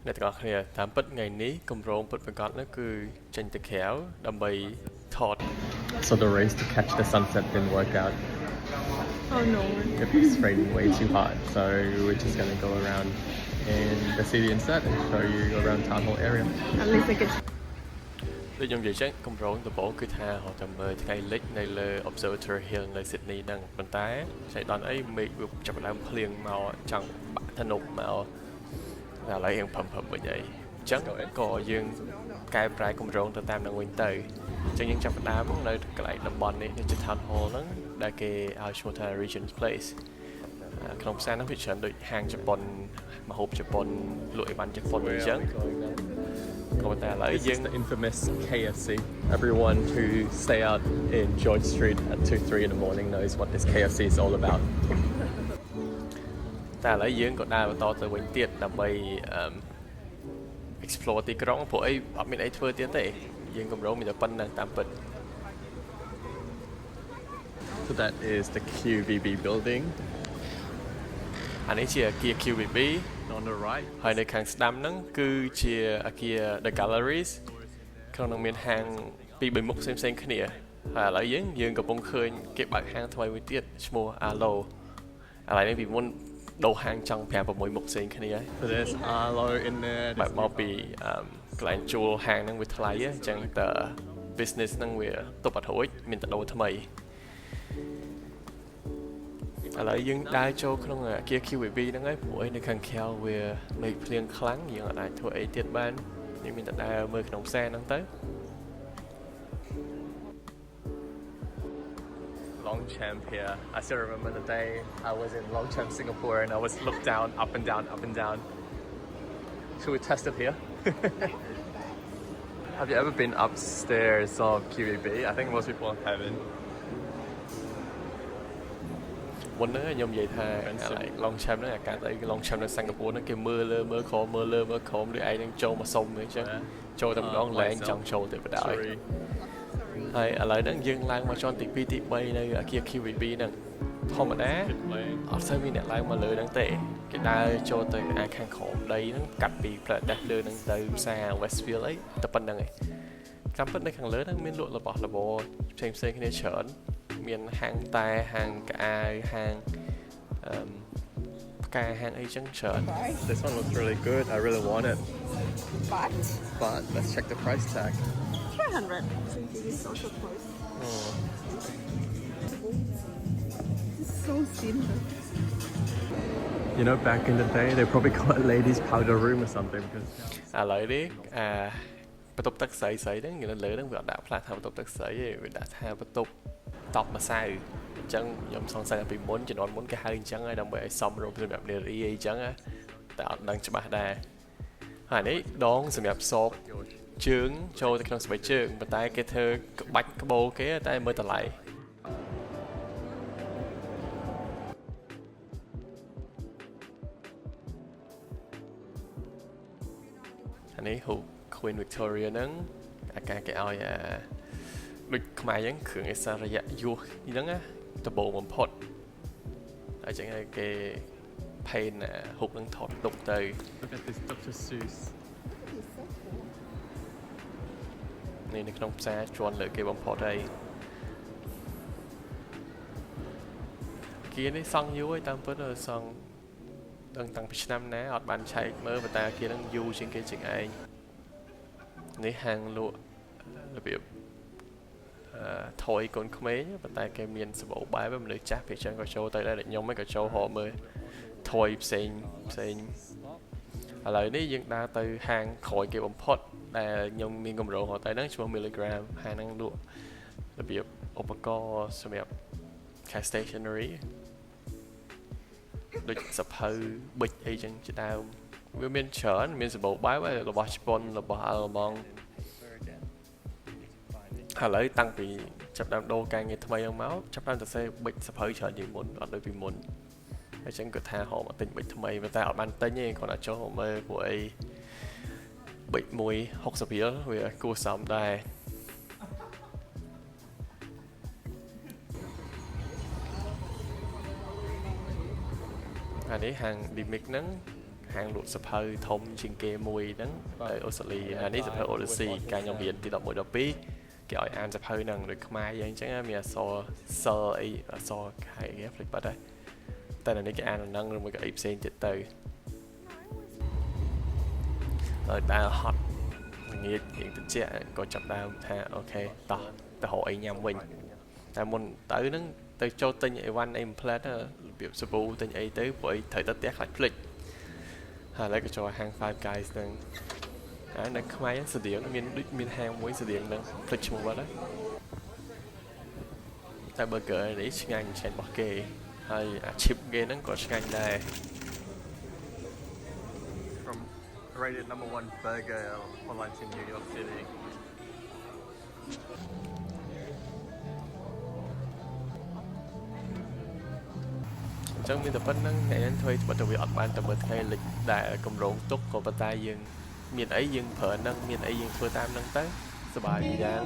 អ្នកទាំងអស់គ្នាតាមពិតថ្ងៃនេះគម្រោងពិតប្រាកដនោះគឺចេញទៅក្រៅដើម្បីថត So the race to catch the sunset didn't work out. Oh no. It was raining way too hard, so we're just gonna go around in the city instead and show you around town hall area. At least I get ដូចខ្ញុំនិយាយចឹងគម្រោងដំបូងគឺថារកតែមើលថ្ងៃលិចនៅលើ Observatory Hill នៅ Sydney ហ្នឹងប៉ុន្តែចៃដន្យអីមេឃវាចាប់ផ្ដើមភ្លៀងមកចង់បាក់ធ្នប់មកតែឥឡូវរៀងផឹមវិញអីអញ្ចឹងក៏យើងកែប្រែគម្រោងទៅតាមនឹងវិញទៅអញ្ចឹងយើងចាប់ផ្ដើមនៅកន្លែងតំបន់នេះជា Town Hall ហ្នឹងដែលគេឲ្យឈ្មោះថា Regent's Place ក្នុងផ្សារហ្នឹងវាច្រើនដូចហាងជប៉ុនម្ហូបជប៉ុនលក់អីវ៉ាន់ជប៉ុនអញ្ចឹងIt's the infamous KFC. Everyone who stay out in George Street at 2-3 in the morning knows what this KFC is all about. តែឥឡូវយើងក៏ដើរបន្តទៅវិញទៀតដើម្បី explore ទីក្រុងព្រោះអីអត់មានអីធ្វើទៀតទេយើងកម្រមានតែប៉ុណ្្នឹងតាមពិត So that is the QVB building. អានេះជាអគារ QVB on the right ហើយនៅខាងស្ដាំហ្នឹងគឺជាអគារ The Galleries ក្នុងនោះមានហាង2-3មុខផ្សេងៗគ្នាហើយឥឡូវយើងកំពុងឃើញគេបើកហាងថ្មីមួយទៀតឈ្មោះ Alo ឥឡូវនេះពីមុនដូរហាងចង់5-6មុខផ្សេងគ្នាហើយ So there's Alo in there បើមកពីកន្លែងជួលហាងហ្នឹងវាថ្លៃអញ្ចឹងតើ business ហ្នឹងវាទប់អត់រួចមានតែដូរថ្មីឥឡូវយើងដើរចូលក្នុងអគារ QVB ហ្នឹងហើយព្រោះនៅខាងក្រៅវាមេឃភ្លៀងខ្លាំងយើងអាចធ្វើអីទៀតបានយើងមានតែដើរមើលក្នុងផ្សារហ្នឹងទៅ Longchamp here I still remember the day I was in Longchamp Singapore and I was looked down up and down should we test it here Have you ever been upstairs of QVB I think most people haven'tមុនហ្នឹងខ្ញុំនិយាយថាLongchamp ហ្នឹងអាកាសអីLongchamp នៅសិង្ហបុរីហ្នឹងគេមើលលើមើលក្រោមឬឯងនឹងចូលមកសុំអញ្ចឹងចូលតែម្ដងលែងចង់ចូលទៅបណ្ដោយហើយឥឡូវហ្នឹងយើងឡើងមកជាន់ទី2ទី3នៅអគារ QVB ហ្នឹងធម្មតាអត់សូវមានអ្នកឡើងមកលើហ្នឹងទេគេដើរចូលទៅខាងក្រោមដីហ្នឹងកាត់ពីផ្លូវដាស់លើហ្នឹងទៅផ្សារ Westfield អីតែប៉ុណ្្នឹងឯងតាមពិតនៅខាងលើហ្នឹងមានលក់របស់របរផ្សេងគ្នាច្រើនមានហាងតែហាងកៅអៅហាងផ្កាហាងអីចឹងច្រើន This one looks really good I really want it but let's check the price tag 300 since it is social close It's so simple You know back in the day they probably call it ladies powder room or something because ឥឡូវនេះបន្ទប់ទឹកស្រីហ្នឹងនៅលើហ្នឹងវាអត់ដាក់ផ្លាស់ថាបន្ទប់ទឹកស្រីទេវាដាក់ថាបន្ទប់តប់ម្សៅអញ្ចឹងខ្ញុំសង្ស័យថាពីមុនជំនាន់មុនគេហៅអញ្ចឹងហើយដើម្បីឲ្យសមរម្យសម្រាប់នារីអីចឹងតែអត់ដឹងច្បាស់ដែរហើយនេះដងសម្រាប់សោកជើងចូលទៅក្នុងស្បែកជើងប៉ុន្តែគេធ្វើក្បាច់ក្បូរគេតែមើលតម្លៃអានេះហូប Queen Victoria ហ្នឹងអាការគេឲ្យដូចខ្មែរអញ្ចឹងគ្រឿងអេសារយៈយុះហ្នឹងណាដំបូងបំផុតហើយចឹងហើយគេផេនហូបនឹងថតទុកទៅ Look at this Dr. Seuss នេះនៅក្នុងផ្សារជាន់លើគេបំផុតហើយគេនេះសង់យូរហើយតាមពិតសង់ដឹងតាំងពីឆ្នាំណាអត់បានឆែកមើលប៉ុន្តែគេនឹងយូរជាងគេជាងឯងនេះហាងលក់របៀបថយកូនក្មេងប៉ុន្តែគេមានសម្បូរបែបមនុស្សចាស់ភាគច្រើនក៏ចូលទៅដែរខ្ញុំក៏ចូលហៅមើលថយផ្សេងឥឡូវនេះយើងដើរទៅហាងក្រោយគេបំផុតដែលខ្ញុំមានកម្រោងហៅទៅហ្នឹងឈ្មោះ Milligram ហាងហ្នឹងលក់របៀបឧបករណ៍សម្រាប់ stationery ដូចសភៅប៊ិចអីចឹងជាដើមវាមានច្រើនមានសម្បូរបែបរបស់ជប៉ុនរបស់អាល្លឺម៉ង់ឥឡូវតាំងពីចាប់ដើមដូរការងារថ្មីហ្នឹងមកចាប់ដើមទៅសេប៊ិចសភៅច្រើនជាងមុនអត់ដូចពីមុនហើយចឹងគាត់ថាហៅមកទិញប៊ិចថ្មីតែអត់បានទិញទេគាត់អាចចូលមើលព្រោះអីប៊ិចមួយ60រៀលវាគួរសមដែរអានេះហាង Dimic ហ្នឹង ហាងលក់សភៅធំជាងគេមួយហ្នឹងនៅអូស្ត្រាលីអានេះសភៅ Odyssey កាលខ្ញុំរៀនទី11 12គេឲ្យអានសភៅហ្នឹងដូចខ្មែរយើងអញ្ចឹងមានអក្សរសិលអីអក្សរខែគេភ្លេចបាត់ហើយតែនៅនេះគេអានហ្នឹងឬមួយក៏អីផ្សេងទៀតទៅហើយដើរហត់ងាយរៀងតិចក៏ចាប់ដើមថាអូខេតោះទៅរកអីញ៉ាំវិញតែមុនទៅហ្នឹងទៅចូលទិញអីវ៉ាន់អីផ្លែតរបៀបសាប៊ូទិញអីទៅព្រោះអីត្រូវទៅផ្ទះខ្លាចភ្លេចហើយឥឡូវក៏ចូលហាង Five Guys ហ្នឹងហើយនៅខ្មែរស្តៀងមានដូចមានហាងមួយស្តៀងហ្នឹងភ្លេចឈ្មោះបាត់ហើយតែ burger នេះឆ្ងាញ់របស់គេហើយអា chip គេហ្នឹងក៏ឆ្ងាញ់ដែរ From rated #1 burger for lunch in New York City. អញ្ចឹងមានតែប៉ុណ្្នឹងអ្នកយើងធ្វើបើទៅវាអត់បានតែមើលថ្ងៃលិចដែលកម្រងទុកក៏ប៉ុន្តែយើងមានអីយើងប្រើហ្នឹងមានអីយើងធ្វើតាមហ្នឹងទៅសប្បាយម្យ៉ាង